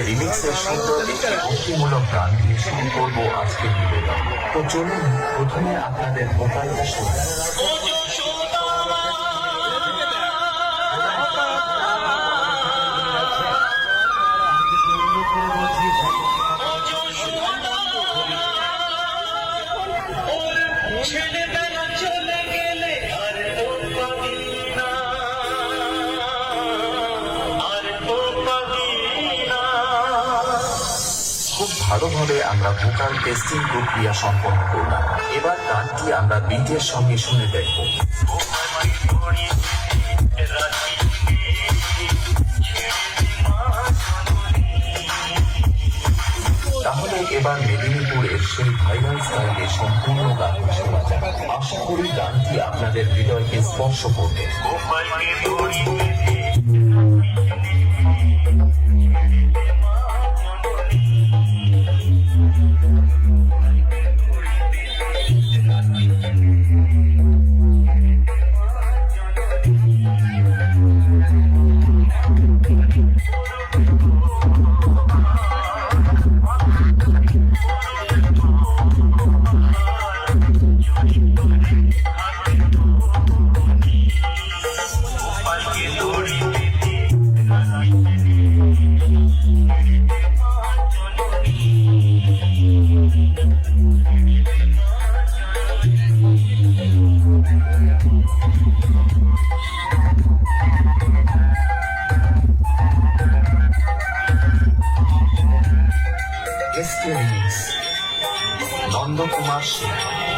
রিমিক্সের সুন্দর একটি ভক্তিমূলক গান দিয়ে শুরু করবো আজকের ভিডিওটা। তো চলুন প্রথমে আপনাদের ভোকালটা শুনবেন। খুব ভালোভাবে আমরা ভোকাল টেস্টিং প্রক্রিয়া সম্পন্ন করলাম। এবার গানটি আমরা বিটের সঙ্গে শুনে দেখব। তাহলে এবার মেদিনীপুরের সেই ভাইরাল স্টাইলে সম্পূর্ণ গান শোনা যাক। আশা করি গানটি আপনাদের হৃদয়কে স্পর্শ করবে। নন্দকুমার সিং।